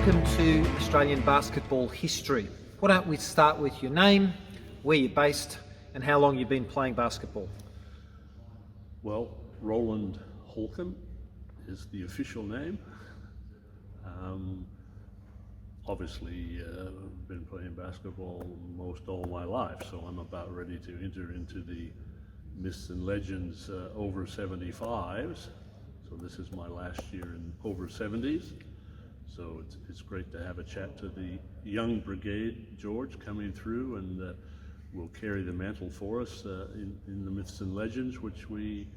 Welcome to Australian basketball history. Why don't we start with your name, where you're based, and how long you've been playing basketball? Well, Roland Holcomb is the official name. Obviously, I've been playing basketball most all my life, so I'm about ready to enter into the Myths and Legends over 75s. So this is my last year in over 70s. So it's great to have a chat to the young brigade, George, coming through, and will carry the mantle for us in the Myths and Legends, which we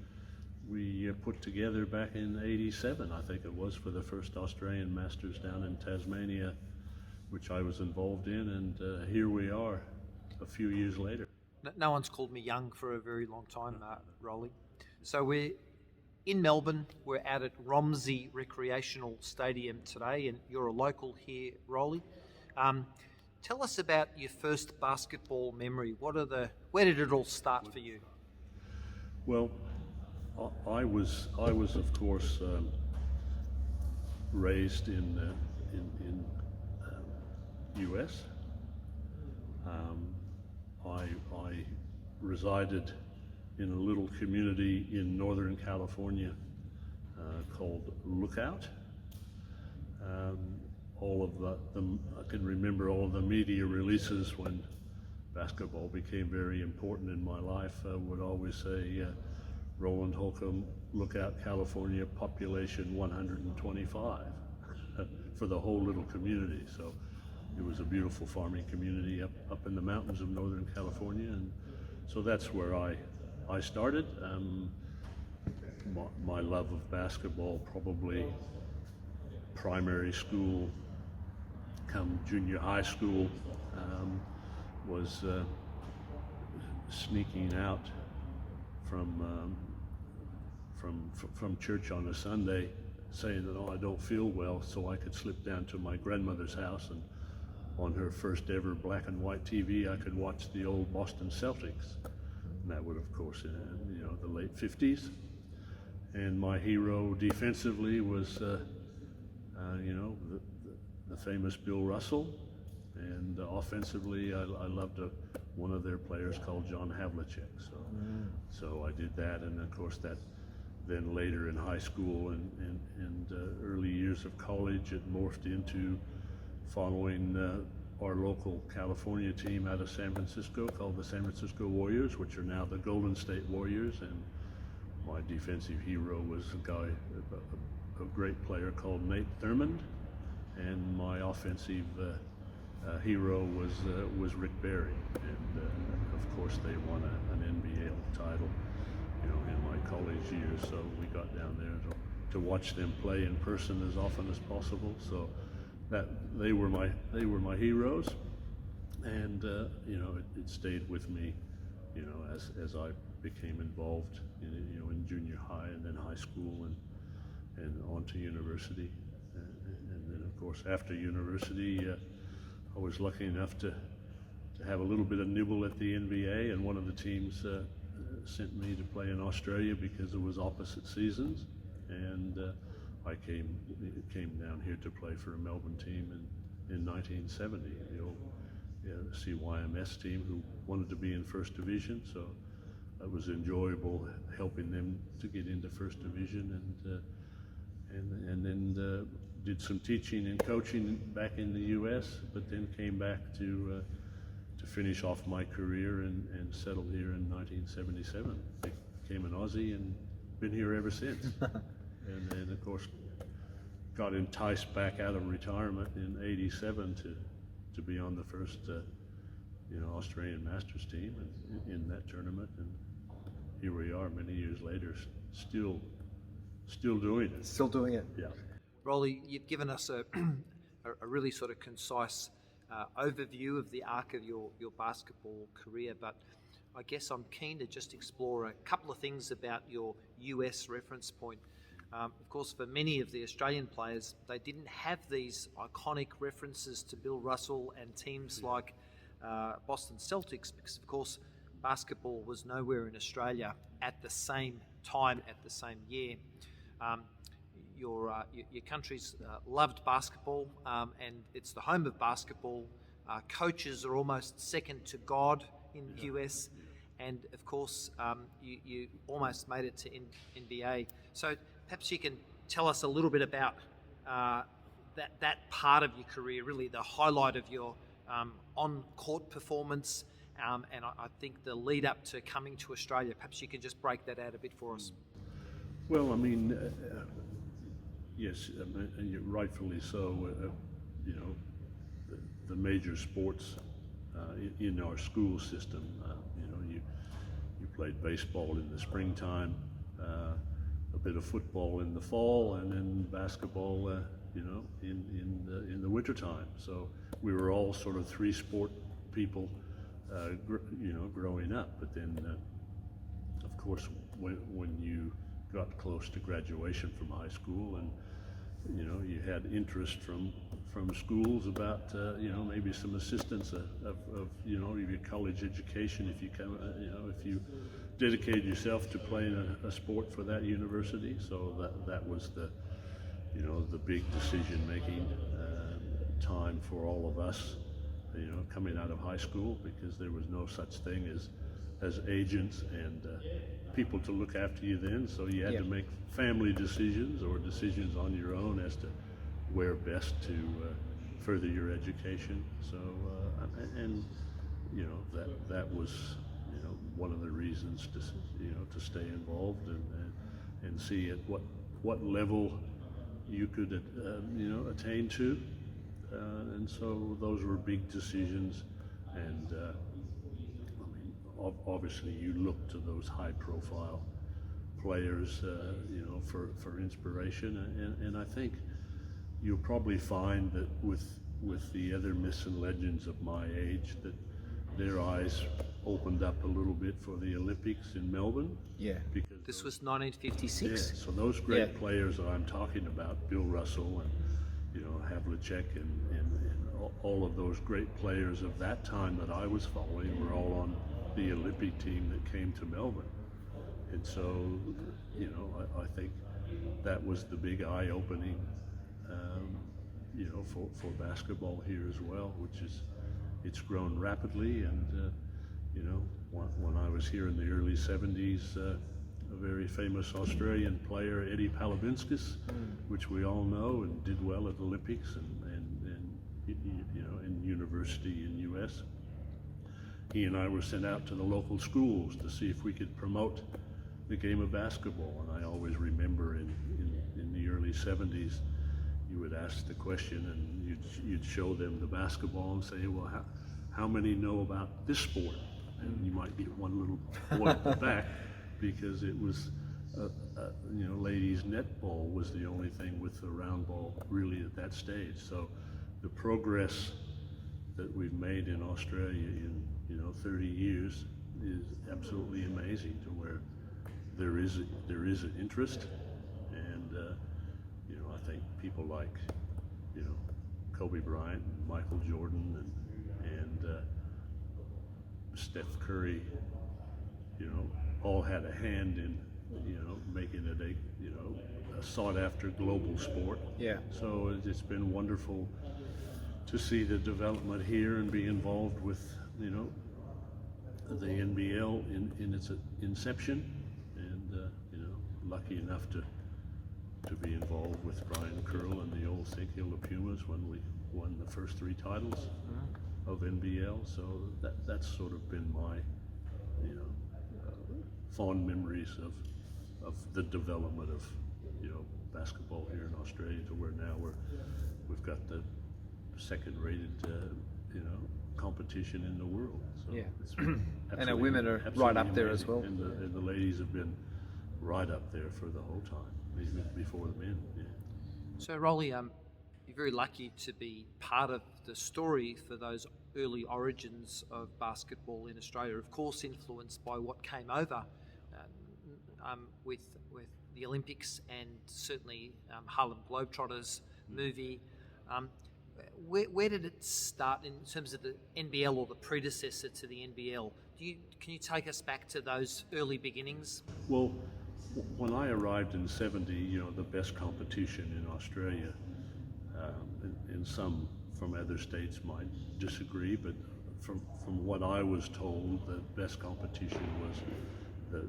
put together back in '87, I think it was, for the first Australian Masters down in Tasmania, which I was involved in, and here we are a few years later. No one's called me young for a very long time, Rolly. So we're in Melbourne. We're out at Romsey Recreational Stadium today, and you're a local here, Rolly. Tell us about your first basketball memory. Where did it all start for you? Well, I was of course raised in U.S. I resided in a little community in Northern California called Lookout. All of I can remember all of the media releases when basketball became very important in my life. Would always say, Roland Holcomb, Lookout, California, population 125 for the whole little community. So it was a beautiful farming community up in the mountains of Northern California, and so that's where I started. My love of basketball, probably primary school, come junior high school, was sneaking out from church on a Sunday, saying that, I don't feel well, so I could slip down to my grandmother's house, and on her first ever black and white TV, I could watch the old Boston Celtics. And that would, of course, the late 50s. And my hero defensively was, the famous Bill Russell. And offensively, I loved one of their players called John Havlicek. So I did that, and of course that then later in high school and early years of college, it morphed into following our local California team out of San Francisco called the San Francisco Warriors, which are now the Golden State Warriors. And my defensive hero was a great player called Nate Thurmond, and my offensive hero was Rick Barry. And of course they won an NBA title, in my college years. So we got down there to watch them play in person as often as possible. So that they were my heroes, and it stayed with me, as I became involved in junior high and then high school and on to university, and then of course after university, I was lucky enough to have a little bit of nibble at the NBA, and one of the teams sent me to play in Australia because it was opposite seasons, and I came down here to play for a Melbourne team in 1970, the old CYMS team who wanted to be in First Division. So it was enjoyable helping them to get into First Division, and then did some teaching and coaching back in the U.S., but then came back to finish off my career and settled here in 1977. Became an Aussie and been here ever since. And then, of course, got enticed back out of retirement in '87 to be on the first, Australian Masters team and in that tournament. And here we are, many years later, still doing it. Still doing it. Yeah. Rolly, you've given us a really sort of concise overview of the arc of your basketball career, but I guess I'm keen to just explore a couple of things about your US reference point. Of course, for many of the Australian players, they didn't have these iconic references to Bill Russell and teams like Boston Celtics, because of course basketball was nowhere in Australia at the same time, at the same year. your country's loved basketball, and it's the home of basketball. Coaches are almost second to God in the US, and of course, you almost made it to NBA. So perhaps you can tell us a little bit about that part of your career, really the highlight of your on-court performance, and I think the lead up to coming to Australia. Perhaps you can just break that out a bit for us. Well, I mean, yes, and you're rightfully so. The major sports in our school system. You played baseball in the springtime, a bit of football in the fall, and then basketball, in the wintertime. So we were all sort of three sport people, growing up. But then, of course, when you got close to graduation from high school, and you had interest from schools about maybe some assistance of your college education if you if you dedicated yourself to playing a sport for that university. So that was the big decision making time for all of us, coming out of high school, because there was no such thing as agents and people to look after you then. So you had to make family decisions or decisions on your own as to where best to further your education. So that was one of the reasons to stay involved and see at what level you could attain to, and so those were big decisions. And obviously you look to those high-profile players, for inspiration, and I think you'll probably find that with the other myths and legends of my age, that their eyes opened up a little bit for the Olympics in Melbourne. Yeah. Because this was 1956. Yeah. So those great players that I'm talking about, Bill Russell and Havlicek and all of those great players of that time that I was following were all on the Olympic team that came to Melbourne. And so, I think that was the big eye-opening, for basketball here as well, it's grown rapidly. And, when I was here in the early 70s, a very famous Australian player, Eddie Palavinskas, which we all know and did well at Olympics and in university in US. He and I were sent out to the local schools to see if we could promote the game of basketball. And I always remember in the early 70s, you would ask the question and you'd show them the basketball and say, well, how many know about this sport? And you might get one little boy at the back, because it was, ladies netball was the only thing with the round ball really at that stage. So the progress that we've made in Australia in 30 years is absolutely amazing, to where there is an interest, and I think people like Kobe Bryant, and Michael Jordan, and Steph Curry, all had a hand in making it a sought after global sport. Yeah. So it's been wonderful to see the development here and be involved with the NBL in its inception, and lucky enough to be involved with Brian Curl and the old St. Kilda Pumas when we won the first 3 titles of NBL. So that's sort of been my fond memories of the development of basketball here in Australia, to where now we've got the second-rated competition in the world. So it's and our women are right up there as well. And the ladies have been right up there for the whole time, even before the men. Yeah. So, Rolly, you're very lucky to be part of the story for those early origins of basketball in Australia. Of course, influenced by what came over with the Olympics, and certainly Harlem Globetrotters movie. Where did it start in terms of the NBL, or the predecessor to the NBL? Can you take us back to those early beginnings? Well, when I arrived in '70, the best competition in Australia, and some from other states might disagree, but from what I was told, the best competition was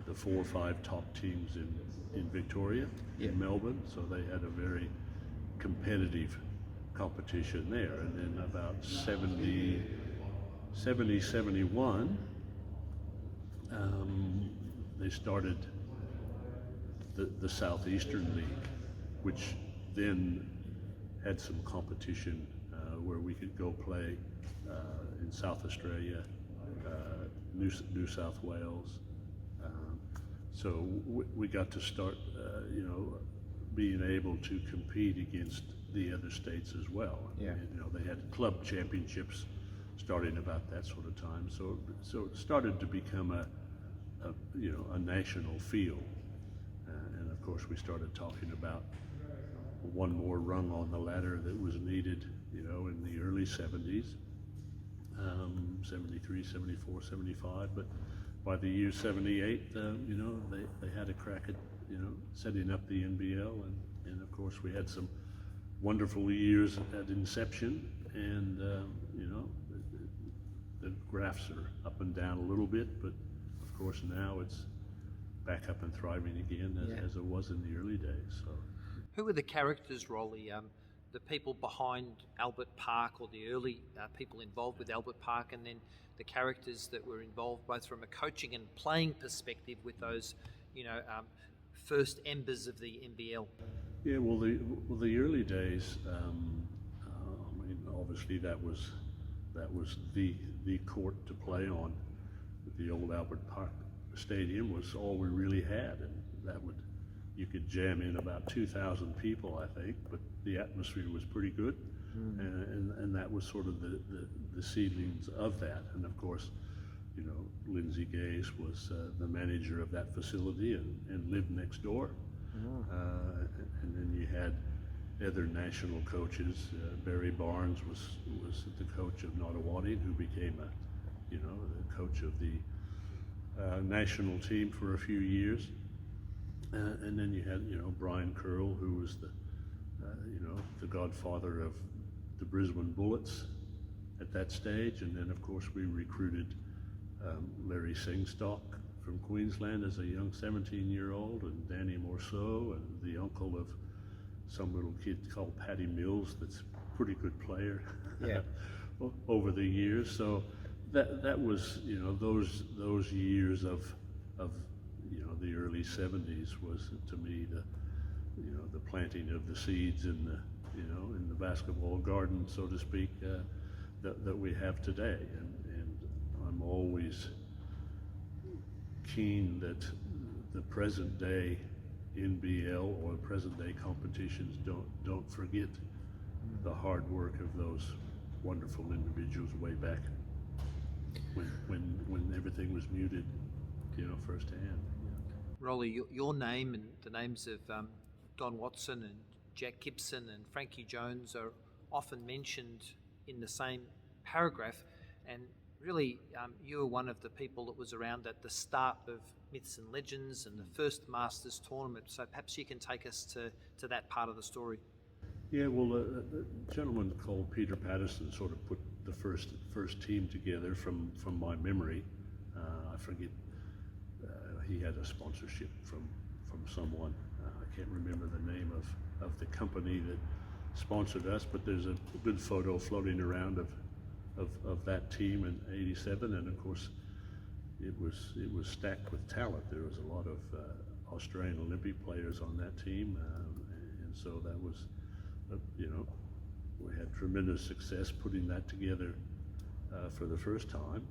the 4 or 5 top teams in Victoria, in Melbourne. So they had a very competitive competition there. And then about 71, they started the Southeastern League, which then had some competition where we could go play in South Australia, New South Wales. So we got to start, being able to compete against the other states as well. Yeah. And, they had club championships starting about that sort of time. So it started to become a national field. And of course we started talking about one more rung on the ladder that was needed, in the early 70s, 73, 74, 75. But by the year 78, they had a crack at, setting up the NBL. And of course we had some wonderful years at inception. And, the graphs are up and down a little bit, but of course now it's back up and thriving again as it was in the early days. So, who were the characters, Rolly? The people behind Albert Park, or the early people involved with Albert Park, and then the characters that were involved both from a coaching and playing perspective with those, first embers of the NBL. Yeah, well, the early days. Obviously that was the court to play on. The old Albert Park Stadium was all we really had, and you could jam in about 2,000 people, I think, but the atmosphere was pretty good, and that was sort of the seedlings of that. And of course, Lindsay Gaze was the manager of that facility and lived next door. And then you had other national coaches. Barry Barnes was the coach of Nottawating, who became the coach of the national team for a few years. And then you had, Brian Curl, who was the godfather of the Brisbane Bullets at that stage. And then, of course, we recruited Larry Singstock from Queensland as a young 17-year-old, and Danny Morceau, and the uncle of some little kid called Paddy Mills that's a pretty good player over the years. So that was, those years of the early 70s was, to me, the planting of the seeds in the basketball garden, so to speak, that we have today. And I'm always keen that the present day NBL or present day competitions don't forget the hard work of those wonderful individuals way back when everything was muted, firsthand. Rolly, your name and the names of Don Watson and Jack Gibson and Frankie Jones are often mentioned in the same paragraph, and really you were one of the people that was around at the start of Myths and Legends and the first Masters tournament, so perhaps you can take us to that part of the story. Yeah, well, a gentleman called Peter Patterson sort of put the first team together from my memory. I forget, he had a sponsorship from someone. I can't remember the name of the company that sponsored us, but there's a good photo floating around of that team in '87, and of course it was stacked with talent. There was a lot of Australian Olympic players on that team, and so that was, we had tremendous success putting that together for the first time,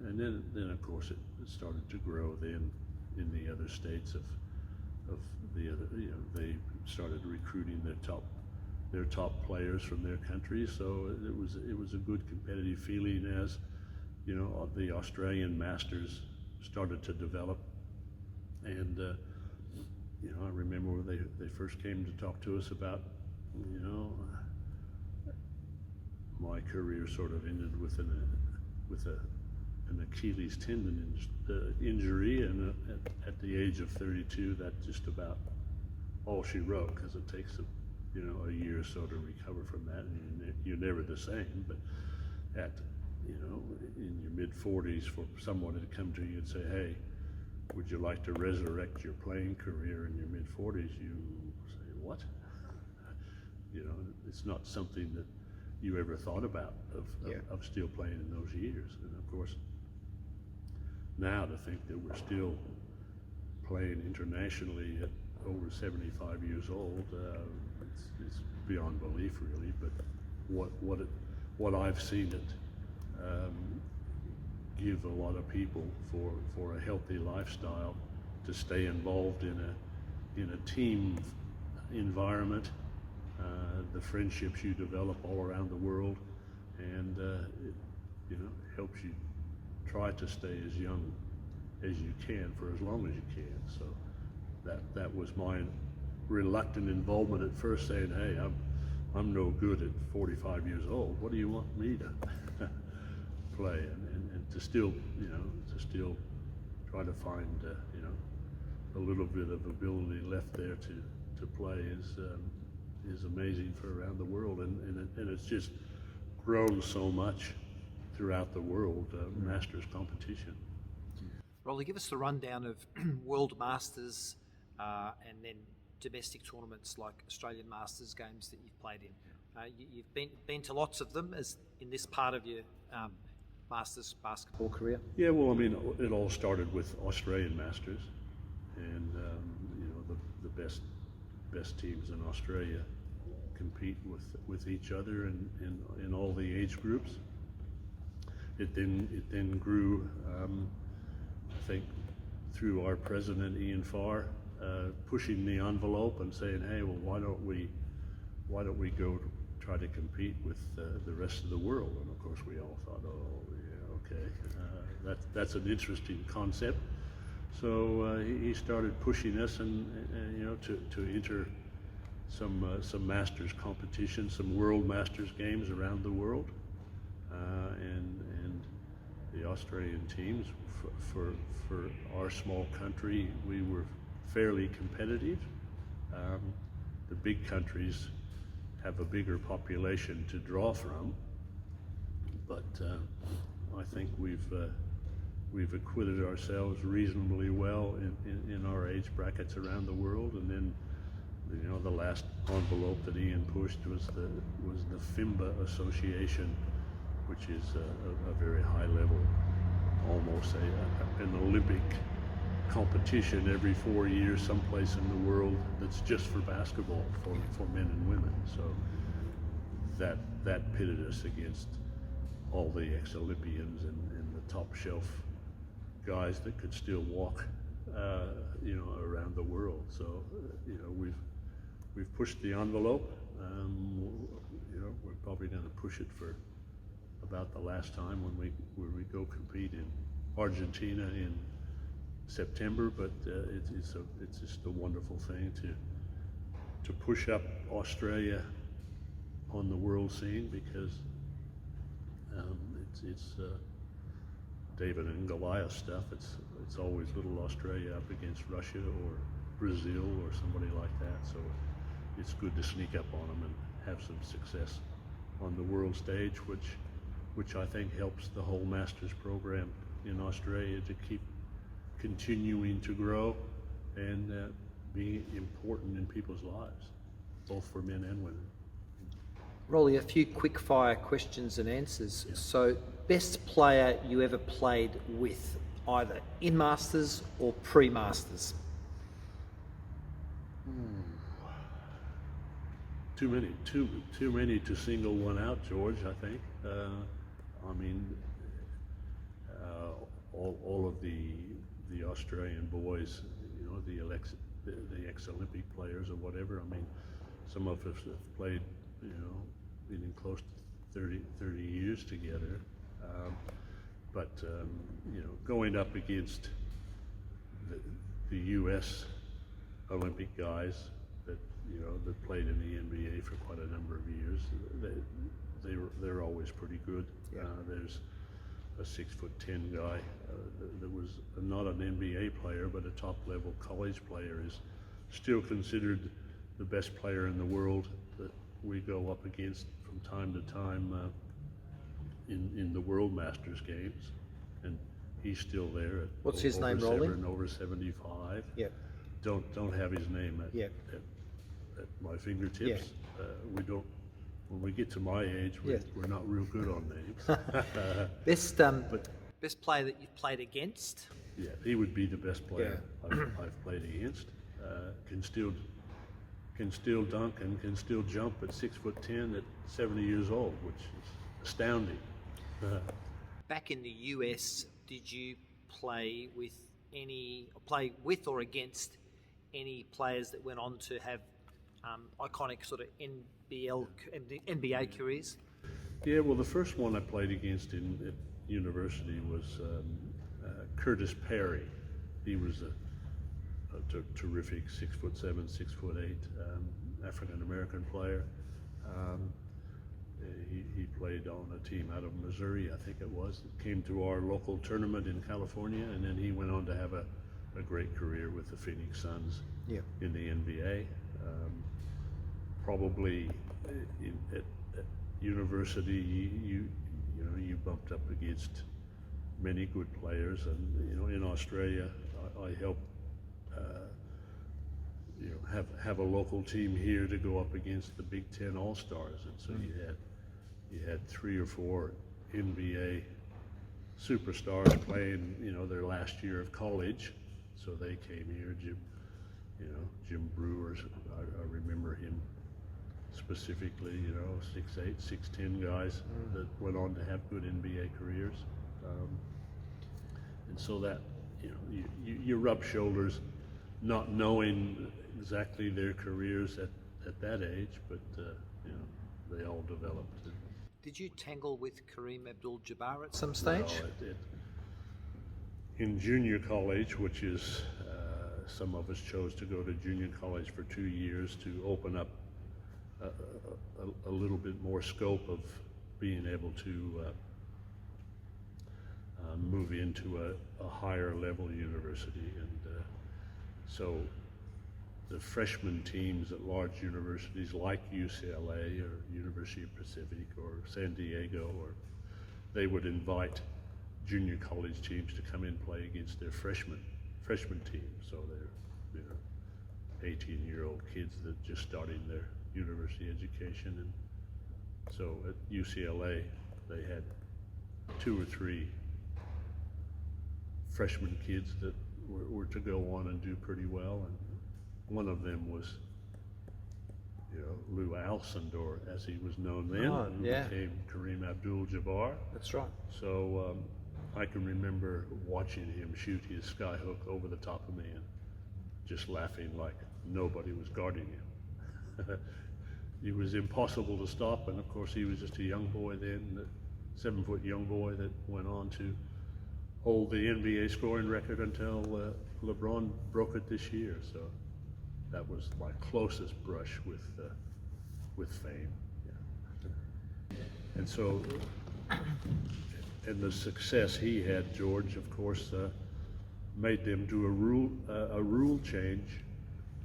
and then of course it started to grow then in the other states of the other, they started recruiting their top players from their countries. So it was a good competitive feeling as, the Australian Masters started to develop. And, I remember when they first came to talk to us about, my career sort of ended with a an Achilles tendon injury, and at the age of 32, that's just about all she wrote, because it takes a year or so to recover from that, and you're never the same. But at in your mid-40s, for someone to come to you and say, "Hey, would you like to resurrect your playing career in your mid-40s?" You say, "What?" It's not something that you ever thought about of still playing in those years. And of course, now to think that we're still playing internationally at over 75 years old, it's beyond belief, really. But what I've seen it give a lot of people for a healthy lifestyle, to stay involved in a team environment, the friendships you develop all around the world, and it helps you try to stay as young as you can for as long as you can. So that was my reluctant involvement at first, saying, "Hey, I'm no good at 45 years old. What do you want me to play?" And to still try to find a little bit of ability left there to play is amazing for around the world, and it's just grown so much throughout the world, Masters competition. Rolly, give us the rundown of World Masters and then domestic tournaments like Australian Masters games that you've played in. You've been to lots of them as in this part of your Masters basketball career. Yeah, well, I mean, it all started with Australian Masters, and the best teams in Australia compete with each other in all the age groups. It then grew, I think, through our president Ian Farr pushing the envelope and saying, "Hey, well, why don't we go try to compete with the rest of the world?" And of course, we all thought, "Oh, yeah, okay, that's an interesting concept." So he started pushing us, and to enter some Masters competition, some World Masters games around the world, and the Australian teams, for our small country, we were fairly competitive. The big countries have a bigger population to draw from, but I think we've acquitted ourselves reasonably well in our age brackets around the world. And then the last envelope that Ian pushed was the FIMBA Association, which is a very high level, almost an Olympic competition every 4 years someplace in the world that's just for basketball for men and women. So that pitted us against all the ex-Olympians and the top shelf guys that could still walk around the world. So we've pushed the envelope. We're probably going to push it for about the last time when we go compete in Argentina in September. But it's just a wonderful thing to push up Australia on the world scene, because it's David and Goliath stuff. It's always little Australia up against Russia or Brazil or somebody like that. So it's good to sneak up on them and have some success on the world stage, which I think helps the whole Masters program in Australia to keep continuing to grow and be important in people's lives, both for men and women. Rolly, a few quick fire questions and answers. Yeah. So, best player you ever played with, either in Masters or pre-Masters? Too many to single one out, George, I think. All of the Australian boys, the ex-Olympic players or whatever. I mean, some of us have played, been close to 30 years together. But going up against the U.S. Olympic guys that played in the NBA for quite a number of years, they're always pretty good. Yeah. a 6'10" guy that was not an NBA player but a top-level college player, is still considered the best player in the world that we go up against from time to time in the World Masters games, and he's still there. What's his name, Roland? Over 75. Yep. Don't have his name at my fingertips. We don't. When we get to my age, we're not real good on names. Best player that you've played against? Yeah, he would be the best player I've played against. Can still dunk and can still jump at 6'10" at 70 years old, which is astounding. Back in the US, did you play with or against any players that went on to have iconic sort of NBA careers? Yeah, well, the first one I played against at university was Curtis Perry. He was a terrific 6'7", 6'8" African American player. He played on a team out of Missouri, I think it was. It came to our local tournament in California, and then he went on to have a great career with the Phoenix Suns in the NBA. Probably at university, you bumped up against many good players, and in Australia, I helped have a local team here to go up against the Big Ten All-Stars, and so you had 3 or 4 NBA superstars playing their last year of college, so they came here. Jim Brewer, I remember him specifically, 6'8", 6'10" guys that went on to have good NBA careers, and so that you rub shoulders, not knowing exactly their careers at that age, but they all developed. Did you tangle with Kareem Abdul-Jabbar at some stage? No, in junior college, which is some of us chose to go to junior college for 2 years to open up a little bit more scope of being able to move into a higher level university, and so the freshman teams at large universities like UCLA or University of Pacific or San Diego, they would invite junior college teams to come in and play against their freshman team. So they're 18-year-old kids that just starting their university education, and so at UCLA they had 2 or 3 freshman kids that were to go on and do pretty well, and one of them was Lou Alcindor, as he was known then, who became Kareem Abdul-Jabbar. That's right. So I can remember watching him shoot his skyhook over the top of me and just laughing like nobody was guarding him. He was impossible to stop, and of course he was just a young boy then, a 7-foot young boy that went on to hold the NBA scoring record until LeBron broke it this year. So that was my closest brush with fame. Yeah. And so, and the success he had, George, of course, made them do a rule change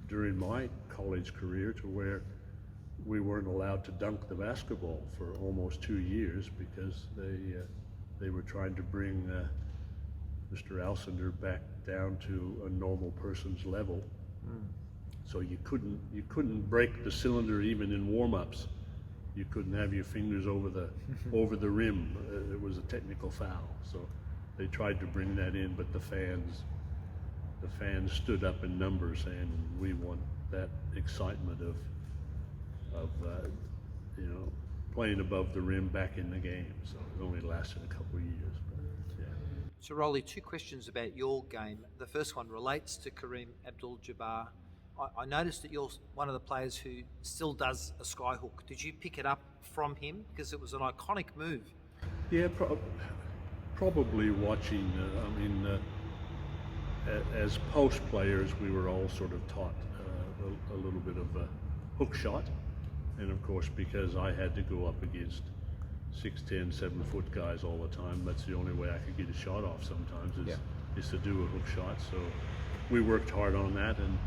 during my college career to where we weren't allowed to dunk the basketball for almost 2 years because they were trying to bring Mr. Alcindor back down to a normal person's level. So you couldn't break the cylinder even in warm-ups. You couldn't have your fingers over the rim. It was a technical foul. So they tried to bring that in, but the fans stood up in numbers saying, we want that excitement of playing above the rim back in the game. So it only lasted a couple of years. But, yeah. So Rolly, 2 questions about your game. The first one relates to Kareem Abdul-Jabbar. I noticed that you're one of the players who still does a skyhook. Did you pick it up from him? Because it was an iconic move. Yeah, probably watching. As post players, we were all sort of taught a little bit of a hook shot. And of course, because I had to go up against 6'10", 7-foot guys all the time. That's the only way I could get a shot off sometimes is to do a hook shot. So we worked hard on that and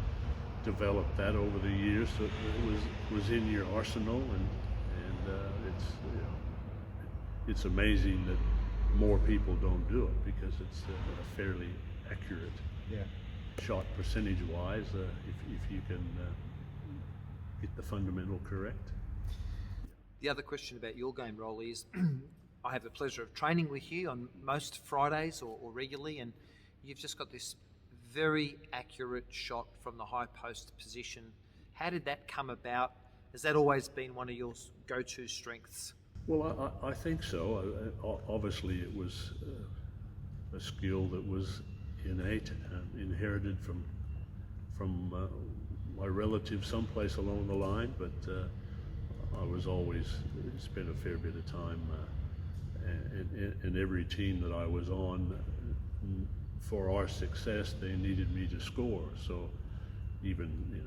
developed that over the years. So it was in your arsenal, and it's it's amazing that more people don't do it, because it's a fairly accurate shot percentage-wise if you can get the fundamental correct. The other question about your game, Rolly, is I have the pleasure of training with you on most Fridays or regularly, and you've just got this very accurate shot from the high post position. How did that come about? Has that always been one of your go-to strengths? Well, I think so. Obviously, it was a skill that was innate and inherited from my relatives someplace along the line, but I was always spent a fair bit of time in every team that I was on. For our success, they needed me to score. So even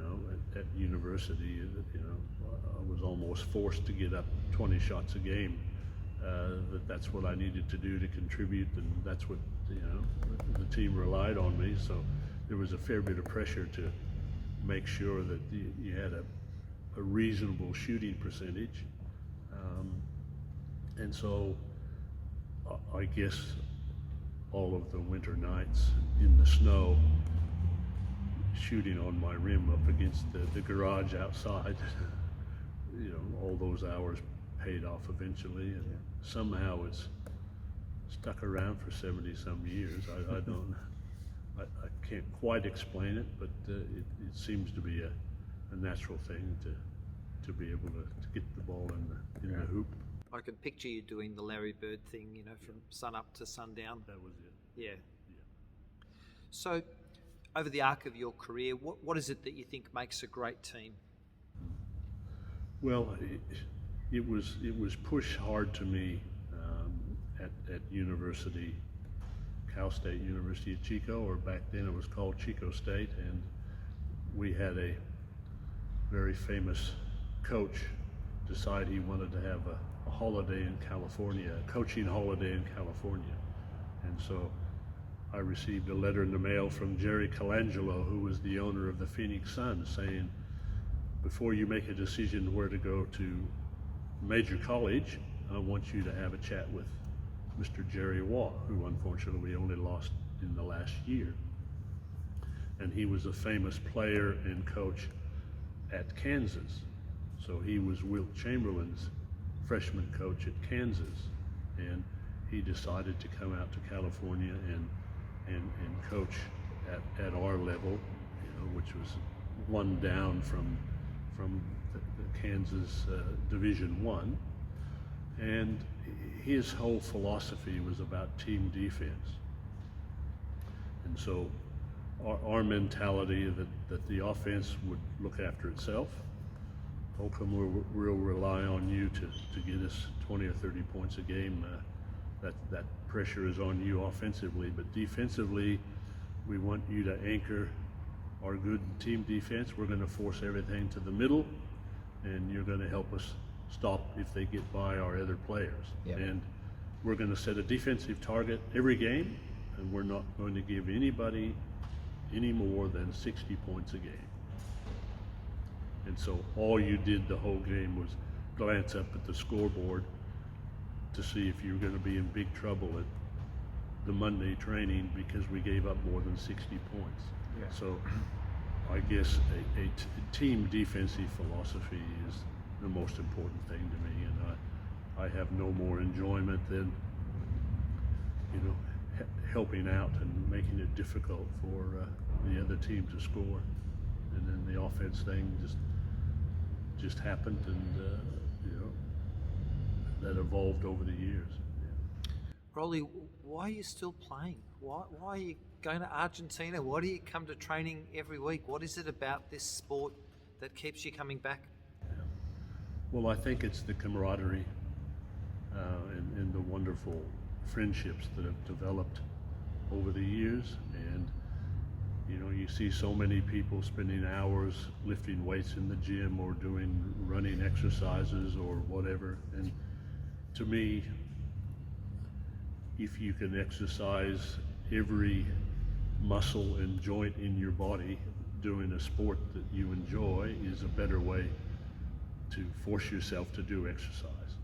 at university, I was almost forced to get up 20 shots a game. That's what I needed to do to contribute, and that's what the team relied on me. So there was a fair bit of pressure to make sure that you had a reasonable shooting percentage, and so I guess all of the winter nights in the snow, shooting on my rim up against the garage outside, all those hours paid off eventually, and somehow it's stuck around for 70-some years. I can't quite explain it, but it seems to be a natural thing to be able to get the ball in the hoop. I can picture you doing the Larry Bird thing, from sun up to sundown. That was it. Yeah. So, over the arc of your career, what is it that you think makes a great team? Well, it was pushed hard to me at university, Cal State University of Chico, or back then it was called Chico State, and we had a very famous coach decide he wanted to have a holiday in California, a coaching holiday in California. And so I received a letter in the mail from Jerry Colangelo, who was the owner of the Phoenix Suns, saying, before you make a decision where to go to major college, I want you to have a chat with Mr. Jerry Waugh, who unfortunately we only lost in the last year. And he was a famous player and coach at Kansas. So he was Wilt Chamberlain's freshman coach at Kansas, and he decided to come out to California and coach at our level, which was one down from the Kansas Division I. And his whole philosophy was about team defense. And so our mentality that the offense would look after itself. Holcomb will rely on you to get us 20 or 30 points a game. That pressure is on you offensively, but defensively, we want you to anchor our good team defense. We're going to force everything to the middle, and you're going to help us stop if they get by our other players. Yep. And we're going to set a defensive target every game, and we're not going to give anybody any more than 60 points a game. And so all you did the whole game was glance up at the scoreboard to see if you were going to be in big trouble at the Monday training because we gave up more than 60 points. Yeah. So I guess a team defensive philosophy is the most important thing to me, and I have no more enjoyment than helping out and making it difficult for the other team to score, and then the offense thing just happened, and that evolved over the years. Yeah. Rolly, why are you still playing? Why are you going to Argentina? Why do you come to training every week? What is it about this sport that keeps you coming back? Yeah. Well, I think it's the camaraderie and the wonderful friendships that have developed over the years, and you see so many people spending hours lifting weights in the gym or doing running exercises or whatever, and to me, if you can exercise every muscle and joint in your body doing a sport that you enjoy, is a better way to force yourself to do exercise.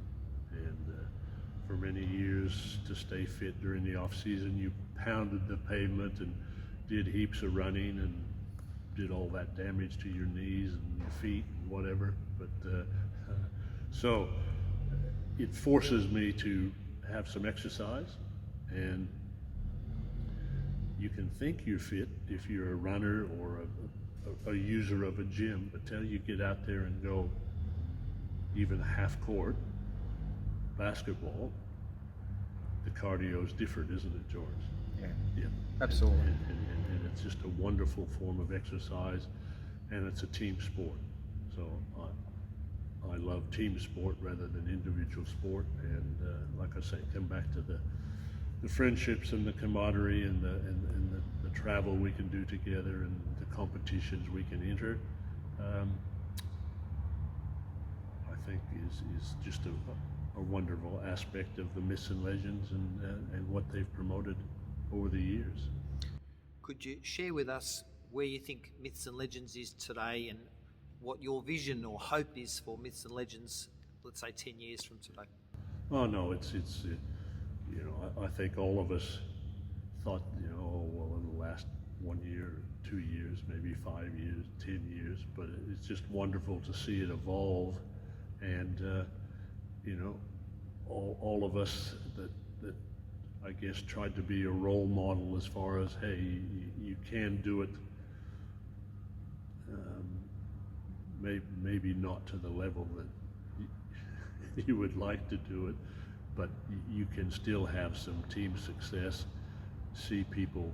And for many years, to stay fit during the off season, you pounded the pavement and did heaps of running and did all that damage to your knees and your feet and whatever. But so it forces me to have some exercise, and you can think you're fit if you're a runner or a user of a gym, but till you get out there and go even half court basketball, the cardio is different, isn't it, George? Yeah, Absolutely. And it's just a wonderful form of exercise, and it's a team sport. So I love team sport rather than individual sport, and like I say, come back to the friendships and the camaraderie and the travel we can do together and the competitions we can enter. I think is just a wonderful aspect of the Myths and Legends and what they've promoted over the years. Could you share with us where you think Myths and Legends is today, and what your vision or hope is for Myths and Legends, let's say 10 years from today? Oh no, it's you know, I think all of us thought, you know, oh, well, in the last 1 year, 2 years, maybe 5 years, 10 years, but it's just wonderful to see it evolve. And you know, all of us that I guess tried to be a role model as far as, hey, you can do it. Maybe not to the level that you would like to do it, but you can still have some team success, see people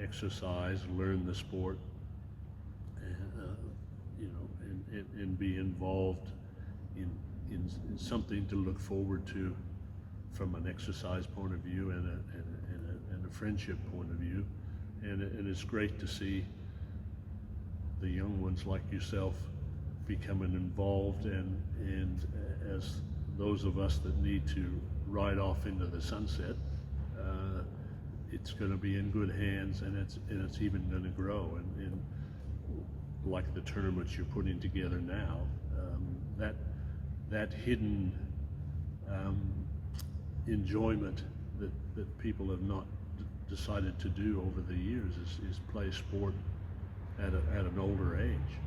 exercise, learn the sport, and you know, and be involved in something to look forward to from an exercise point of view and a friendship point of view. And it's great to see the young ones like yourself becoming involved, and as those of us that need to ride off into the sunset, it's going to be in good hands, and it's even going to grow. And like the tournaments you're putting together now, that hidden enjoyment that people have not decided to do over the years is play sport at an older age.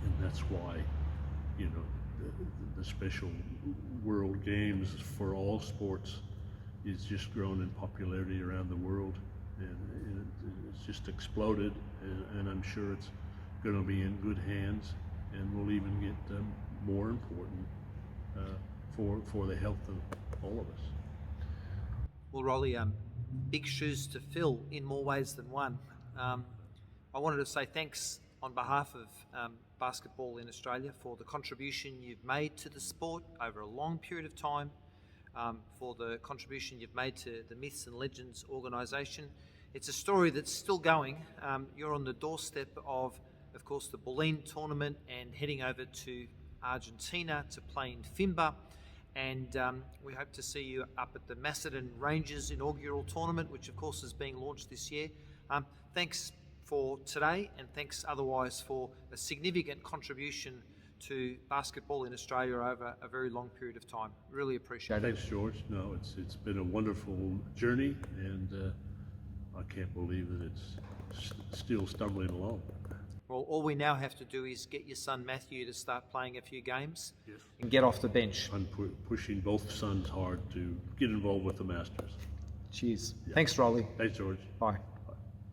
And that's why, you know, the special World Games for all sports is just grown in popularity around the world, and it's just exploded, and I'm sure it's going to be in good hands, and will even get more important for the health of all of us. Well, Rolly, big shoes to fill in more ways than one. I wanted to say thanks on behalf of basketball in Australia for the contribution you've made to the sport over a long period of time, for the contribution you've made to the Myths and Legends organisation. It's a story that's still going. You're on the doorstep of course, the Berlin tournament, and heading over to Argentina to play in FIMBA. And we hope to see you up at the Macedon Rangers inaugural tournament, which of course is being launched this year. Thanks for today, and thanks otherwise for a significant contribution to basketball in Australia over a very long period of time. Really appreciate it. Thanks, George. No, it's been a wonderful journey, and I can't believe that it's still stumbling along. Well, all we now have to do is get your son Matthew to start playing a few games. Yes. And get off the bench. I'm pushing both sons hard to get involved with the Masters. Cheers. Yeah. Thanks, Rolly. Thanks, George. Bye.